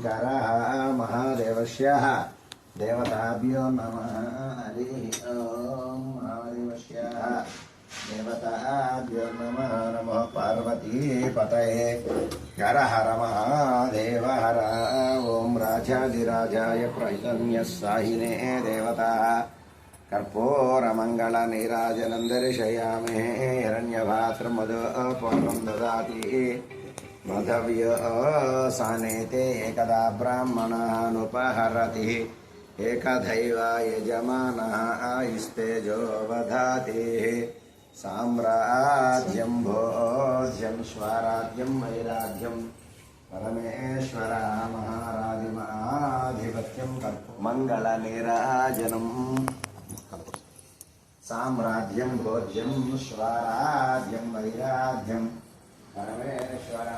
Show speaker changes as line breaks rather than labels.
शङ्करः महादेवस्य देवताभ्यो नमः हरिः ॐ महादेवस्य देवताभ्यो नमः नमः पार्वतीपतये हर हर महादेव हर ॐ राजाधिराजाय प्रहितन्यस्साहिने देवताः कर्पूरमङ्गलनीराजनं दर्शयामि हिरण्यभाद्रमधुपूर्णं ददाति मधव्यसानेते एकदा ब्राह्मणानुपहरति एकदैव यजमानः आयुस्तेजो वधाति साम्राज्यं भोज्यं स्वराज्यं वैराग्यं परमेश्वर महाराधिमाधिपत्यं मङ्गलनीराजनम् साम्राज्यं भोज्यं स्वराज्यं वैराग्यं परमेश्वर